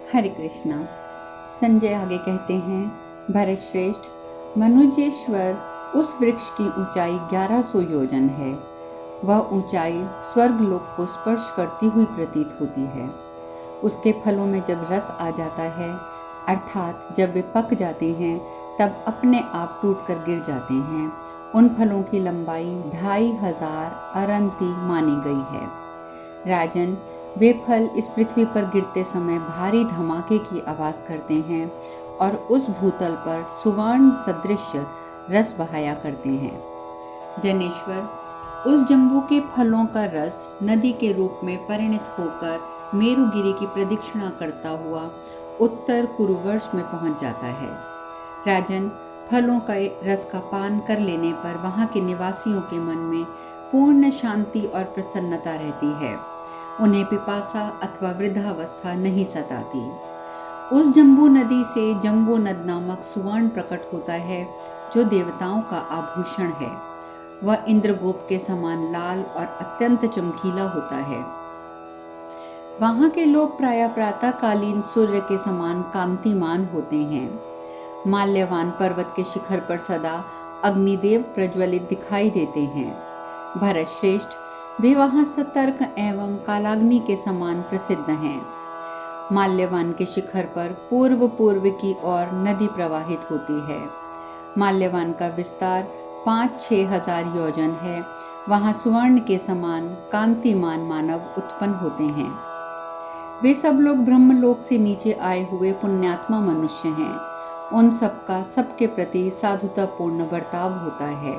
हरे कृष्णा। संजय आगे कहते हैं, भरत श्रेष्ठ, मनुजेश्वर उस वृक्ष की ऊंचाई 1100 योजन है। वह ऊंचाई स्वर्गलोक को स्पर्श करती हुई प्रतीत होती है। उसके फलों में जब रस आ जाता है, अर्थात जब वे पक जाते हैं, तब अपने आप टूटकर गिर जाते हैं। उन फलों की लंबाई 2500 अरंती मानी गई है। राजन, वे फल इस पृथ्वी पर गिरते समय भारी धमाके की आवाज़ करते हैं और उस भूतल पर सुवर्ण सदृश रस बहाया करते हैं। जनेश्वर, उस जम्बू के फलों का रस नदी के रूप में परिणत होकर मेरुगिरी की प्रदक्षिणा करता हुआ उत्तर कुरुवर्ष में पहुंच जाता है। राजन, फलों का रस का पान कर लेने पर वहां के निवासियों के मन में पूर्ण शांति और प्रसन्नता रहती है। उन्हें पिपासा अथवा वृद्धावस्था नहीं सताती। उस जम्बू नदी से जम्बू नद नामक सुवर्ण प्रकट होता है, जो देवताओं का आभूषण है। वह इंद्रगोप के समान लाल और अत्यंत चमकीला होता है। वहां के लोग प्रायः प्रातःकालीन सूर्य के समान कांतिमान होते हैं। माल्यवान पर्वत के शिखर पर सदा अग्निदेव प्रज्वलित दिखाई देते हैं। भरत श्रेष्ठ, वे वहां सतर्क एवं कालाग्नि के समान प्रसिद्ध हैं। माल्यवान के शिखर पर पूर्व की ओर नदी प्रवाहित होती है। माल्यवान का विस्तार 5-6 हजार योजन है। वहां सुवर्ण के समान कांतिमान मानव उत्पन्न होते हैं। वे सब लोग ब्रह्मलोक से नीचे आए हुए पुण्यात्मा मनुष्य हैं। उन सबका सबके प्रति साधुतापूर्ण बर्ताव होता है।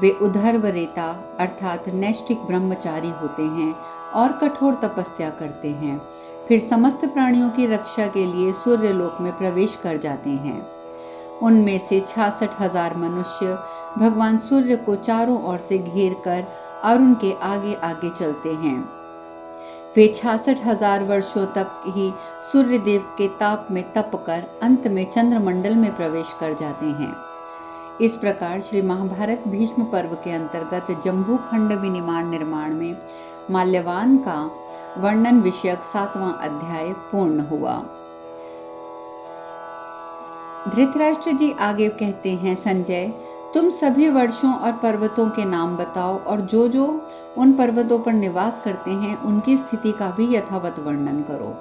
वे उधर्वरेता अर्थात नैष्ठिक ब्रह्मचारी होते हैं और कठोर तपस्या करते हैं। फिर समस्त प्राणियों की रक्षा के लिए सूर्यलोक में प्रवेश कर जाते हैं। उनमें से 66,000 मनुष्य भगवान सूर्य को चारों ओर से घेर कर और उनके आगे आगे चलते हैं। वे 66,000 वर्षों तक ही सूर्यदेव के ताप में तप कर अंत में चंद्रमंडल में प्रवेश कर जाते हैं। इस प्रकार श्री महाभारत भीष्म पर्व के अंतर्गत जम्बू खंड विनिर्माण निर्माण में माल्यवान का वर्णन विषयक 7वां अध्याय पूर्ण हुआ। धृतराष्ट्र जी आगे कहते हैं, संजय, तुम सभी वर्षों और पर्वतों के नाम बताओ और जो जो उन पर्वतों पर निवास करते हैं उनकी स्थिति का भी यथावत वर्णन करो।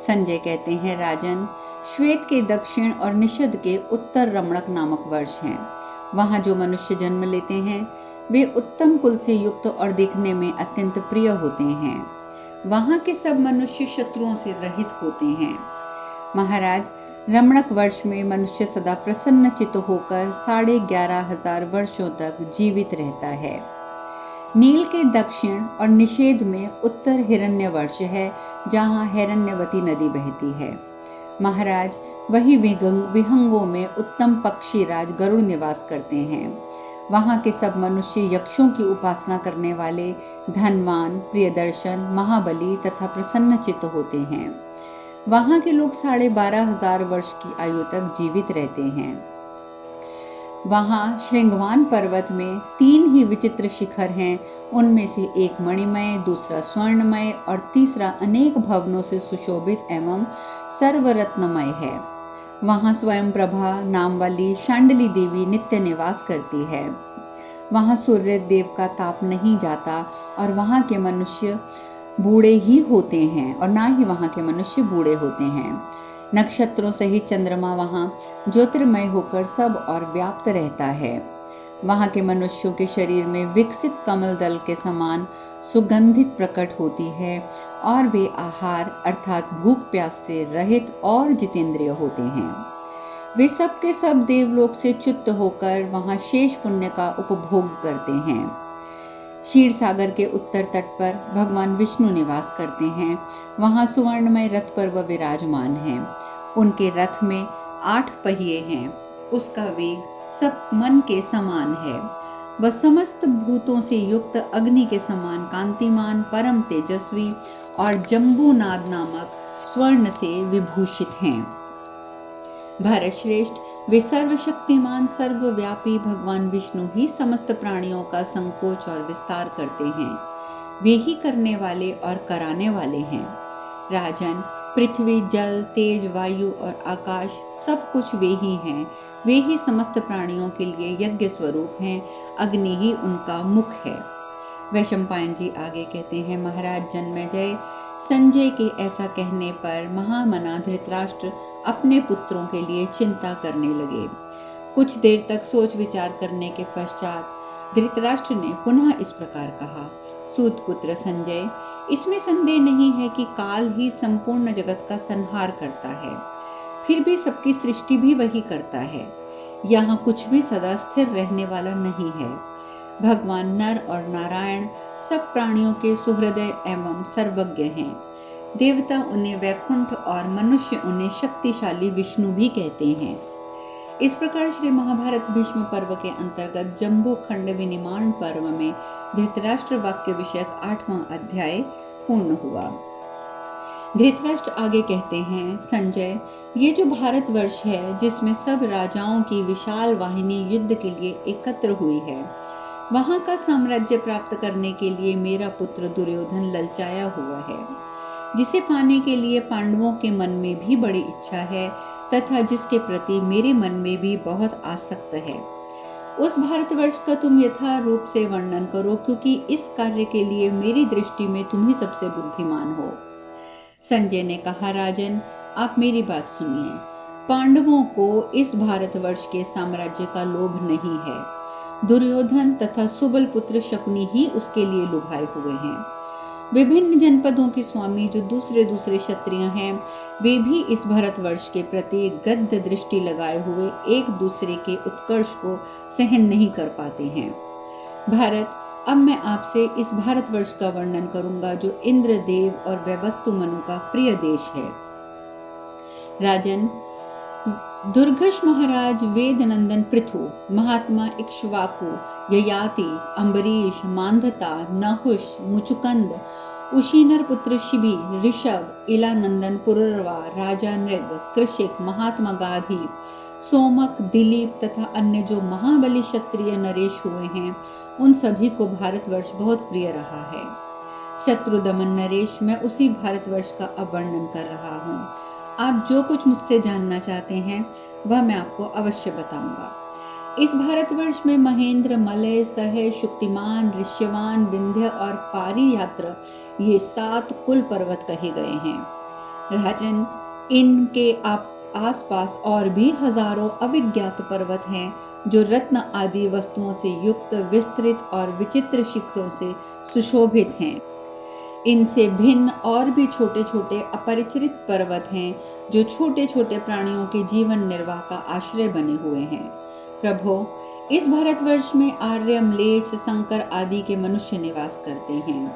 संजय कहते हैं, राजन, श्वेत के दक्षिण और निषद के उत्तर रमणक नामक वर्ष हैं। वहाँ जो मनुष्य जन्म लेते हैं वे उत्तम कुल से युक्त और देखने में अत्यंत प्रिय होते हैं। वहाँ के सब मनुष्य शत्रुओं से रहित होते हैं। महाराज, रमणक वर्ष में मनुष्य सदा प्रसन्नचित्त होकर 11,500 वर्षों तक जीवित रहता है। नील के दक्षिण और निषेध में उत्तर हिरण्य वर्ष है, जहाँ हिरण्यवती नदी बहती है। महाराज, वही विहंगों में उत्तम पक्षी राज गरुड़ निवास करते हैं। वहाँ के सब मनुष्य यक्षों की उपासना करने वाले धनवान, प्रियदर्शन, महाबली तथा प्रसन्नचित्त होते हैं। वहाँ के लोग 12,500 वर्ष की आयु तक जीवित रहते हैं। वहाँ श्रृंगवान पर्वत में 3 ही विचित्र शिखर हैं। उनमें से एक मणिमय, दूसरा स्वर्णमय और तीसरा अनेक भवनों से सुशोभित एवं सर्वरत्नमय है। वहाँ स्वयं प्रभा नाम वाली शांडली देवी नित्य निवास करती है। वहाँ सूर्य देव का ताप नहीं जाता और वहाँ के मनुष्य बूढ़े ही होते हैं और ना ही वहाँ के मनुष्य बूढ़े होते हैं। नक्षत्रों सहित चंद्रमा वहाँ ज्योतिर्मय होकर सब और व्याप्त रहता है। वहाँ के मनुष्यों के शरीर में विकसित कमल दल के समान सुगंधित प्रकट होती है और वे आहार अर्थात भूख प्यास से रहित और जितेंद्रिय होते हैं। वे सब के सब देवलोक से च्युत होकर वहाँ शेष पुण्य का उपभोग करते हैं। क्षीर सागर के उत्तर तट पर भगवान विष्णु निवास करते हैं। वहाँ सुवर्णमय रथ पर वह विराजमान हैं। उनके रथ में 8 पहिए हैं। उसका वेग सब मन के समान है। वह समस्त भूतों से युक्त अग्नि के समान कांतिमान, परम तेजस्वी और जम्बूनाद नामक स्वर्ण से विभूषित हैं। भरत श्रेष्ठ, वे सर्वशक्तिमान सर्वव्यापी भगवान विष्णु ही समस्त प्राणियों का संकोच और विस्तार करते हैं। वे ही करने वाले और कराने वाले हैं। राजन, पृथ्वी, जल, तेज, वायु और आकाश सब कुछ वे ही हैं। वे ही समस्त प्राणियों के लिए यज्ञ स्वरूप हैं। अग्नि ही उनका मुख है। वैशंपायन जी आगे कहते हैं, महाराज जन्मेजय, संजय के ऐसा कहने पर महामना धृतराष्ट्र अपने पुत्रों के लिए चिंता करने लगे। कुछ देर तक सोच विचार करने के पश्चात धृतराष्ट्र ने पुनः इस प्रकार कहा, सूत पुत्र संजय, इसमें संदेह नहीं है कि काल ही संपूर्ण जगत का संहार करता है। फिर भी सबकी सृष्टि भी वही करता है। यहाँ कुछ भी सदा स्थिर रहने वाला नहीं है। भगवान नर और नारायण सब प्राणियों के सुहृदय एवं सर्वज्ञ हैं। देवता उन्हें वैकुंठ और मनुष्य उन्हें शक्तिशाली विष्णु भी कहते हैं। इस प्रकार श्री महाभारत भीष्म पर्व के अंतर्गत जम्बू खंड विनिर्माण पर्व में धृतराष्ट्र वाक्य विषयक 8वां अध्याय पूर्ण हुआ। धृतराष्ट्र आगे कहते हैं, संजय, ये जो भारतवर्ष है जिसमें सब राजाओं की विशाल वाहिनी युद्ध के लिए एकत्र हुई है, वहां का साम्राज्य प्राप्त करने के लिए मेरा पुत्र दुर्योधन ललचाया हुआ है, जिसे पाने के लिए पांडवों के मन में भी बड़ी इच्छा है तथा जिसके प्रति मेरे मन में भी बहुत आसक्त है। उस भारतवर्ष का तुम यथा रूप से वर्णन करो, क्योंकि इस कार्य के लिए मेरी दृष्टि में तुम ही सबसे बुद्धिमान हो। संजय ने कहा, राजन, आप मेरी बात सुनिए। पांडवों को इस भारतवर्ष के साम्राज्य का लोभ नहीं है। दुर्योधन तथा सुबल पुत्र शकुनी ही उसके लिए लुभाए हुए हैं। विभिन्न जनपदों के स्वामी जो दूसरे दूसरे क्षत्रिय हैं, वे भी इस भारतवर्ष के प्रति गद्द दृष्टि लगाए हुए एक दूसरे के उत्कर्ष को सहन नहीं कर पाते हैं। भारत, अब मैं आपसे इस भारतवर्ष का वर्णन करूंगा जो इंद्रदेव और वैवस्तु मनु का प्रिय देश है। राजन, दुर्घष महाराज, वेद नंदन पृथु, महात्मा इक्ष्वाकु, ययाति, अम्बरीश, मांधता, नहुष, मुचुकंद, उशीनर पुत्र शिबी, ऋषभ, इलानंदन पुररवा, राजा नृग, कृषिक, महात्मा गाधी, सोमक, दिलीप तथा अन्य जो महाबली क्षत्रिय नरेश हुए हैं, उन सभी को भारतवर्ष बहुत प्रिय रहा है। शत्रुदमन नरेश, मैं उसी भारतवर्ष का अब वर्णन कर रहा हूँ। आप जो कुछ मुझसे जानना चाहते हैं वह मैं आपको अवश्य बताऊंगा। इस भारतवर्ष में महेंद्र, मलय, सह, शुक्तिमान, ऋष्यवान, विंध्य और पारी यात्र, ये 7 कुल पर्वत कहे गए हैं। राजन, इनके आसपास और भी हजारों अविज्ञात पर्वत हैं जो रत्न आदि वस्तुओं से युक्त विस्तृत और विचित्र शिखरों से सुशोभित हैं। इनसे भिन्न और भी छोटे छोटे अपरिचित पर्वत हैं जो छोटे छोटे प्राणियों के जीवन निर्वाह का आश्रय बने हुए हैं। प्रभो, इस भारतवर्ष में आर्य, म्लेच्छ, संकर आदि के मनुष्य निवास करते हैं।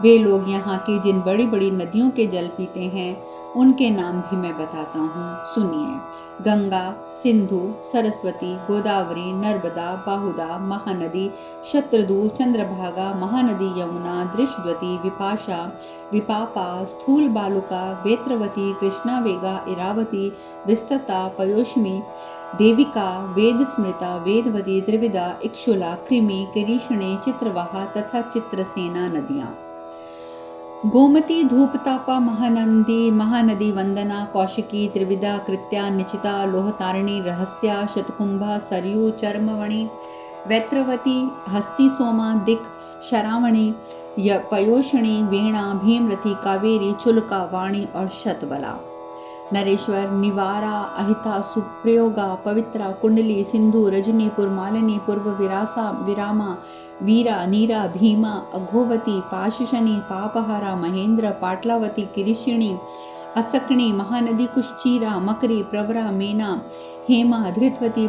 वे लोग यहाँ की जिन बड़ी बड़ी नदियों के जल पीते हैं उनके नाम भी मैं बताता हूँ, सुनिए। गंगा, सिंधु, सरस्वती, गोदावरी, नर्मदा, बाहुदा, महानदी, शत्रदू, चंद्रभागा, महानदी यमुना, दृशद्वती, विपाशा, विपापा, स्थूल बालुका, वेत्रवती, कृष्णावेगा, इरावती, विस्तता, पयोष्मी, देविका, वेद स्मृता, वेदवती, त्रिविदा, इक्षुला, कृमि, किरीषणे, चित्रवाहा तथा चित्रसेना नदियाँ। गोमती, धूपतापा, महानंदी, महानदी वंदना, कौशिकी, त्रिविदा, कृत्या, निचिता, लोहतारिणी, रहस्या, शतकुंभा, सरयू, चर्मवणी, वैत्रवती, हस्ती, सोमा, दिक, शरावणी, पयोषणी, वीणा, भीमरथी, कावेरी, चुलका, वाणी और शतबला। नरेश्वर, निवारा, अहिता, सुप्रयोगा, पवित्रा, कुंडली, सिंधु, रजनीपुर, मालिनी, पूर्व विरासा, विरामा, वीरा, नीरा, भीमा, अघोवती, पाशशनी, पापहारा, महेंद्र, पाटलावती, किरीषिणी, असकणी, महानदी, कुश्चीरा, मकरी, प्रवरा, मेना, हेमा, धृतवती,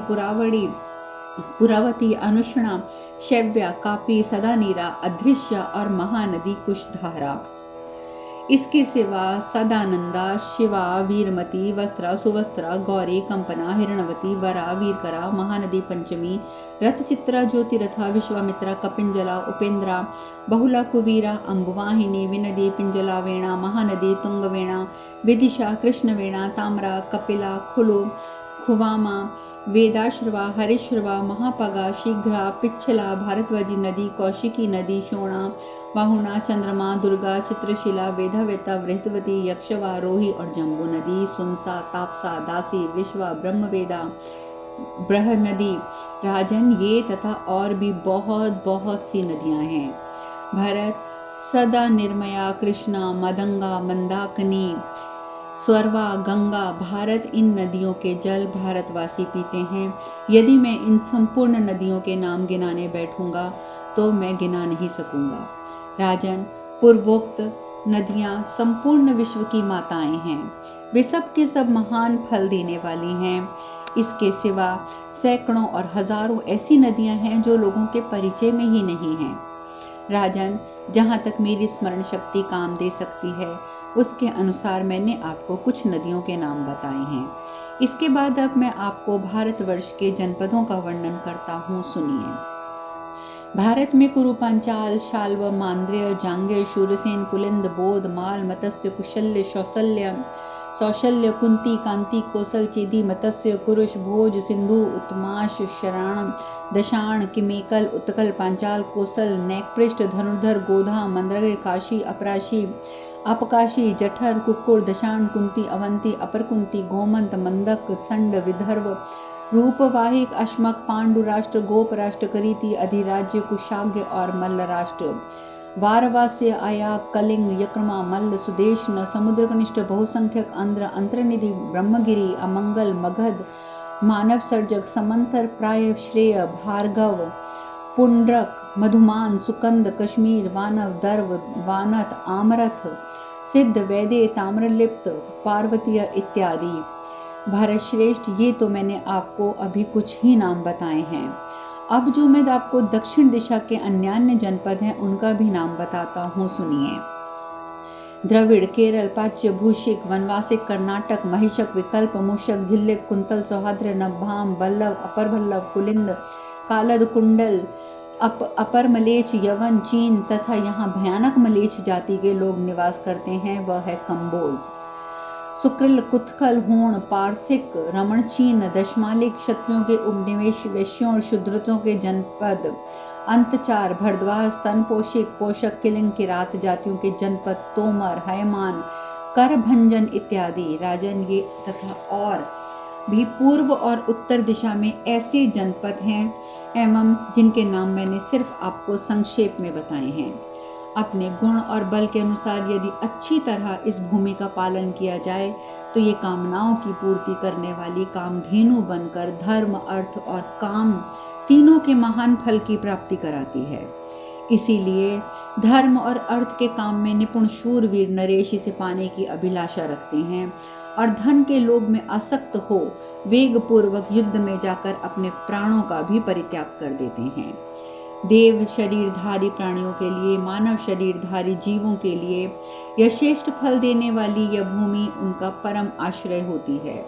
पुरावती, अनुष्णा, शैव्या, कापी, सदानीरा, अदृश्य और महानदी कुशधारा। इसके सिवा सदानंदा, शिवा, वीरमती, वस्त्रा, सुवस्त्रा, गौरी, कंपना, हिरणवती, वरा, वीरकरा, महानदी पंचमी, रथचित्रा, ज्योतिरथा, विश्वामित्रा, कपिंजला, उपेंद्रा, बहुला, कुवीरा, अम्बुवाहिनी, विनदी, पिंजला, वेणा, महानदी, तुंगवेणा, विदिशा, कृष्णवेणा, ताम्रा, कपिला, खुवामा, वेदाश्रवा, हरिश्रवा, महापगा, शीघ्रा, पिच्छला, भारद्वाजी नदी, कौशिकी नदी, शोणा, वाहुना, चंद्रमा, दुर्गा, चित्रशिला, वेधावेता, वृहतवती, यक्षवा, रोही और जम्बू नदी, सुनसा, तापसा, दासी, विश्वा, ब्रह्मवेदा, ब्रह नदी। राजन, ये तथा और भी बहुत बहुत सी नदियां हैं। भरत, सदा निर्मया, कृष्णा, मदंगा, मंदाकिनी, स्वर्वा, गंगा, भारत, इन नदियों के जल भारतवासी पीते हैं। यदि मैं इन संपूर्ण नदियों के नाम गिनाने बैठूंगा तो मैं गिना नहीं सकूंगा। राजन, पूर्वोक्त नदियां संपूर्ण विश्व की माताएं हैं। वे सब के सब महान फल देने वाली हैं। इसके सिवा सैकड़ों और हजारों ऐसी नदियां हैं जो लोगों के परिचय में ही नहीं हैं। राजन, जहाँ तक मेरी स्मरण शक्ति काम दे सकती है उसके अनुसार मैंने आपको कुछ नदियों के नाम बताए हैं। इसके बाद अब मैं आपको भारतवर्ष के जनपदों का वर्णन करता हूँ, सुनिए। भारत में कुरु, पांचाल, शाल्व, मांद्र्य, जांगे, शूरसेन, पुलिंद, बोध, माल, मत्स्य, कुशल्य, सौशल्य, कुंती, कांति, कौशल, चेदी, मत्स्य, कुरुष, भोज, सिंधु, उत्तमाश, शराण, दशाण, किमेकल, उत्कल, पांचाल, कौशल, नैकपृष्ठ, धनुर्धर, गोधा, मंद्रगिर, काशी, अपराशी, अपकाशी, जठर, कुक्कुर, दशाण, कुंती, अवंती, अपर कुंती, गोमंत, मंदक, संड, विदर्भ, रूपवाहिक, अश्मक, पांडु राष्ट्र, गोप राष्ट्र, करीति, अधिराज्य, कुशाग्य और मल्ल राष्ट्र, वारवास्य, आया, कलिंग, यक्रमा, मल्ल, सुदेशन, समुद्र कनिष्ठ, बहुसंख्यक, अंध्र, अंतर्निधि, ब्रह्मगिरी, अमंगल, मगध, मानव सर्जक, समंतर, प्राय, श्रेय, भार्गव, पुंड्रक, मधुमान, सुकंद, कश्मीर, वानव, दर्व, वानत, आमरथ, सिद्ध, वैदे, ताम्रलिप्त, पार्वतीय इत्यादि। भारत श्रेष्ठ, ये तो मैंने आपको अभी कुछ ही नाम बताए हैं। अब जो मैं आपको दक्षिण दिशा के अन्यान्य जनपद हैं उनका भी नाम बताता हूँ, सुनिए। द्रविड़, केरल, पाच्य, भूषिक, वनवासिक, कर्नाटक, महिषक, विकल्प, मूषक, झिल्लिक, कुंतल, सौहाद्र, नभाम, बल्लव, अपर बल्लव, कुलिंद, कालद, कुंडल, अपर मलेच, यवन, चीन तथा यहाँ भयानक मलेच जाति के लोग निवास करते हैं, वह है कंबोज। सुकृल, कुत्कल, होण, पारसिक, रमणचीन, दशमालिक, क्षत्रियों के उपनिवेश, वैश्यों और शूद्रों के जनपद, अंतचार, भरद्वाज, स्तनपोषिक, पोषक, किलिंग, किरात जातियों के जनपद, तोमर, हयमान, करभंजन इत्यादि। राजन, ये तथा और भी पूर्व और उत्तर दिशा में ऐसे जनपद हैं एवं जिनके नाम मैंने सिर्फ आपको संक्षेप में बताए हैं। अपने गुण और बल के अनुसार यदि अच्छी तरह इस भूमि का पालन किया जाए तो ये कामनाओं की पूर्ति करने वाली कामधेनु बनकर धर्म, अर्थ और काम तीनों के महान फल की प्राप्ति कराती है। इसीलिए धर्म और अर्थ के काम में निपुण शूरवीर नरेश इसे पाने की अभिलाषा रखते हैं और धन के लोभ में आसक्त हो वेग पूर्वक युद्ध में जाकर अपने प्राणों का भी परित्याग कर देते हैं। देव शरीरधारी प्राणियों के लिए, मानव शरीरधारी जीवों के लिए यह श्रेष्ठ फल देने वाली यह भूमि उनका परम आश्रय होती है।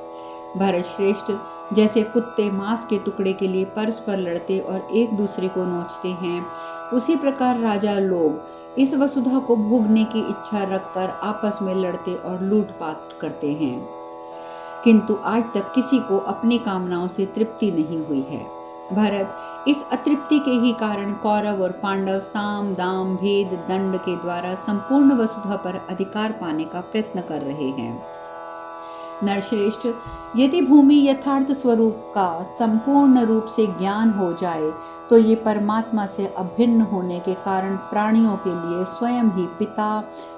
भरत श्रेष्ठ, जैसे कुत्ते मांस के टुकड़े के लिए परस्पर लड़ते और एक दूसरे को नोचते हैं, उसी प्रकार राजा लोग इस वसुधा को भोगने की इच्छा रखकर आपस में लड़ते और लूटपाट करते हैं, किंतु आज तक किसी को अपनी कामनाओं से तृप्ति नहीं हुई है। भरत, इस अतृप्ति के ही कारण कौरव और पांडव साम, दाम, भेद, दंड के द्वारा संपूर्ण वसुधा पर अधिकार पाने का प्रयत्न कर रहे हैं। नरश्रेष्ठ, यदि भूमि यथार्थ स्वरूप का संपूर्ण रूप से ज्ञान हो जाए तो ये परमात्मा से अभिन्न होने के कारण प्राणियों के लिए स्वयं ही पिता,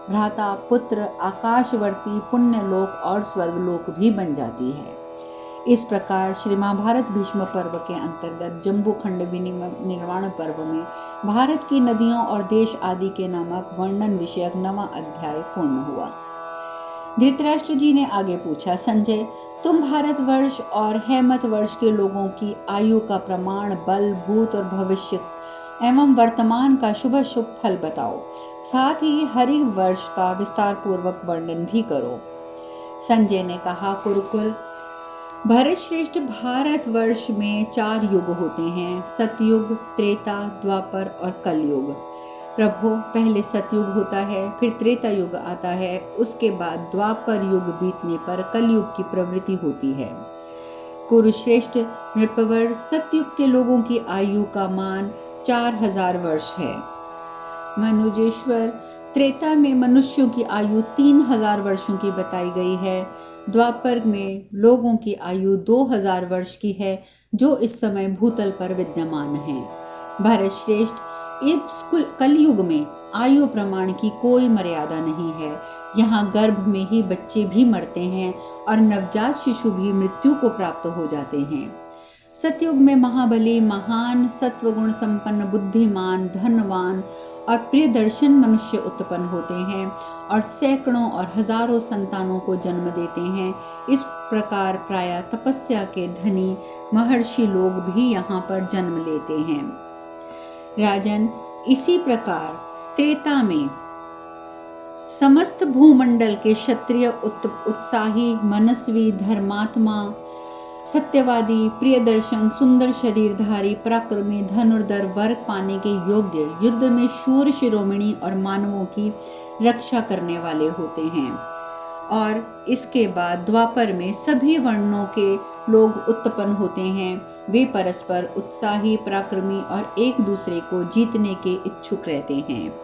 भ्राता, पुत्र, आकाशवर्ती, पुण्यलोक और स्वर्गलोक भी बन जाती है। इस प्रकार श्री महाभारत भीष्म पर्व के अंतर्गत जम्बूखंड विनिर्माण पर्व में भारत की नदियों और देश आदि के नामक वर्णन विषयक 9वां अध्याय पूर्ण हुआ। धृतराष्ट्र जी ने आगे पूछा, संजय, तुम भारतवर्ष और हेमंत वर्ष के लोगों की आयु का प्रमाण, बल, भूत और भविष्य एवं वर्तमान का शुभ शुभ फल बताओ, साथ ही हरि वर्ष का विस्तार पूर्वक वर्णन भी करो। संजय ने कहा, कुरुकुल, भरत श्रेष्ठ, भारतवर्ष में 4 युग होते हैं, सतयुग, त्रेता, द्वापर और कलयुग। प्रभु, पहले सतयुग होता है, फिर त्रेता युग आता है, उसके बाद द्वापर युग बीतने पर कलयुग की प्रवृत्ति होती है। कुरुश्रेष्ठ नृपवर सतयुग के लोगों की आयु का मान 4000 वर्ष है। मनुजेश्वर त्रेता में मनुष्यों की आयु 3000 वर्षों की बताई गई है। द्वापर में लोगों की आयु 2000 वर्ष की है, जो इस समय भूतल पर विद्यमान है। भरत श्रेष्ठ, इस कलयुग में आयु प्रमाण की कोई मर्यादा नहीं है। यहाँ गर्भ में ही बच्चे भी मरते हैं और नवजात शिशु भी मृत्यु को प्राप्त हो जाते हैं। सतयुग में महाबली, महान, सत्वगुण संपन्न, बुद्धिमान, धनवान और प्रियदर्शन मनुष्य उत्पन्न होते हैं और सैकड़ों और हजारों संतानों को जन्म देते हैं। इस प्रकार प्रायः तपस्या के धनी महर्षि लोग भी यहाँ पर जन्म लेते हैं। राजन, इसी प्रकार त्रेता में समस्त भूमंडल के क्षत्रिय उत्साही, मनस्वी, धर्मात्मा, सत्यवादी, प्रियदर्शन, सुंदर शरीरधारी, पराक्रमी, धनुर्धर, वर पाने के योग्य, युद्ध में शूर शिरोमणि और मानवों की रक्षा करने वाले होते हैं। और इसके बाद द्वापर में सभी वर्णों के लोग उत्पन्न होते हैं। वे परस्पर उत्साही, पराक्रमी और एक दूसरे को जीतने के इच्छुक रहते हैं।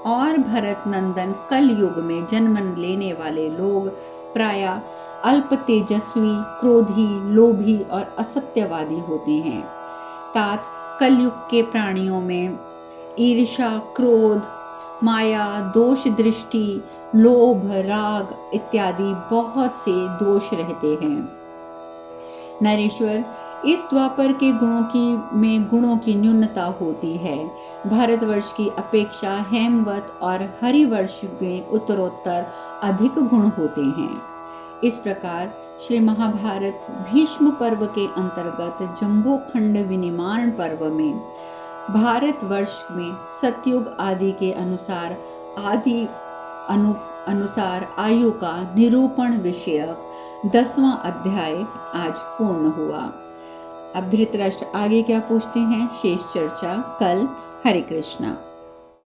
और भरत नंदन कल युग में जन्म लेने वाले लोग प्रायः अल्प तेजस्वी, क्रोधी, लोभी और असत्यवादी होते हैं। तात कलयुग के प्राणियों में ईर्ष्या, क्रोध, माया, दोष दृष्टि, लोभ, राग इत्यादि बहुत से दोष रहते हैं। नरेश्वर, इस द्वापर के गुणों की न्यूनता होती है। भारतवर्ष की अपेक्षा हेमवत और हरिवर्ष में उत्तरोत्तर अधिक गुण होते हैं। इस प्रकार श्री महाभारत भीष्म पर्व के अंतर्गत जम्बो खंड विनिर्माण पर्व में भारतवर्ष में सतयुग आदि के अनुसार आयु का निरूपण विषयक 10वां अध्याय आज पूर्ण हुआ। अब धृतराष्ट्र आगे क्या पूछते हैं, शेष चर्चा कल। हरे कृष्णा।